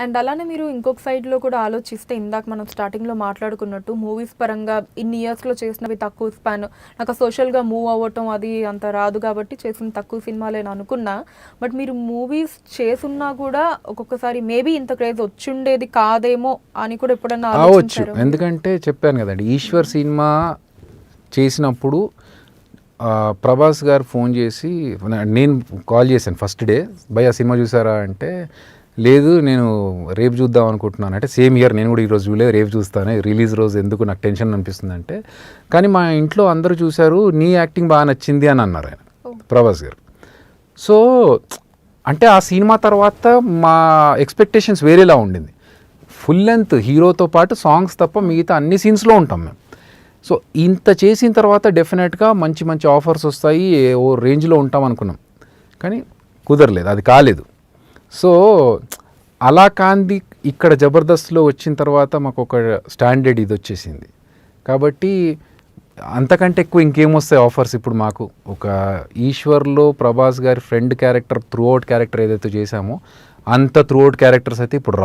And అలానే మీరు ఇంకొక సైడ్లో కూడా ఆలోచిస్తే ఇందాక మనం స్టార్టింగ్లో మాట్లాడుకున్నట్టు మూవీస్ పరంగా ఇన్ని ఇయర్స్లో చేసినవి తక్కువ స్పాన్, నాకు సోషల్గా మూవ్ అవ్వటం అది అంత రాదు కాబట్టి చేసిన తక్కువ సినిమాలేని అనుకున్నా. బట్ మీరు మూవీస్ చేసున్నా కూడా ఒక్కొక్కసారి మేబీ ఇంత క్రేజ్ వచ్చిండేది కాదేమో అని కూడా ఎప్పుడన్నా అవ్వచ్చు. ఎందుకంటే చెప్పాను కదండి, ఈశ్వర్ సినిమా చేసినప్పుడు ప్రభాస్ గారు ఫోన్ చేసి, నేను కాల్ చేశాను ఫస్ట్ డే, భయ్యా సినిమా చూసారా అంటే, లేదు నేను రేపు చూద్దాం అనుకుంటున్నాను అంటే, సేమ్ ఇయర్ నేను కూడా ఈరోజు చూడలేదు, రేపు చూస్తాను, రిలీజ్ రోజు ఎందుకు నాకు టెన్షన్ అనిపిస్తుంది అంటే, కానీ మా ఇంట్లో అందరూ చూశారు, నీ యాక్టింగ్ బాగా నచ్చింది అని అన్నారు ఆయన, ప్రభాస్ గారు. సో అంటే ఆ సినిమా తర్వాత మా ఎక్స్పెక్టేషన్స్ వేరేలా ఉండింది. ఫుల్ లెంత్ హీరోతో పాటు సాంగ్స్ తప్ప మిగతా అన్ని సీన్స్లో ఉంటాం మేము. సో ఇంత చేసిన తర్వాత డెఫినెట్గా మంచి మంచి ఆఫర్స్ వస్తాయి, ఓ రేంజ్లో ఉంటాం అనుకున్నాం, కానీ కుదరలేదు, అది కాలేదు. సో అలా కాంది ఇక్కడ జబర్దస్త్లో వచ్చిన తర్వాత మాకు ఒక స్టాండర్డ్ ఇది వచ్చేసింది. కాబట్టి అంతకంటే ఎక్కువ ఇంకేమొస్తాయి ఆఫర్స్ ఇప్పుడు మాకు. ఒక ఈశ్వర్లో ప్రభాస్ గారి friend character, through out character ఏదైతే చేశామో అంత త్రూ అవుట్ క్యారెక్టర్స్ అయితే ఇప్పుడు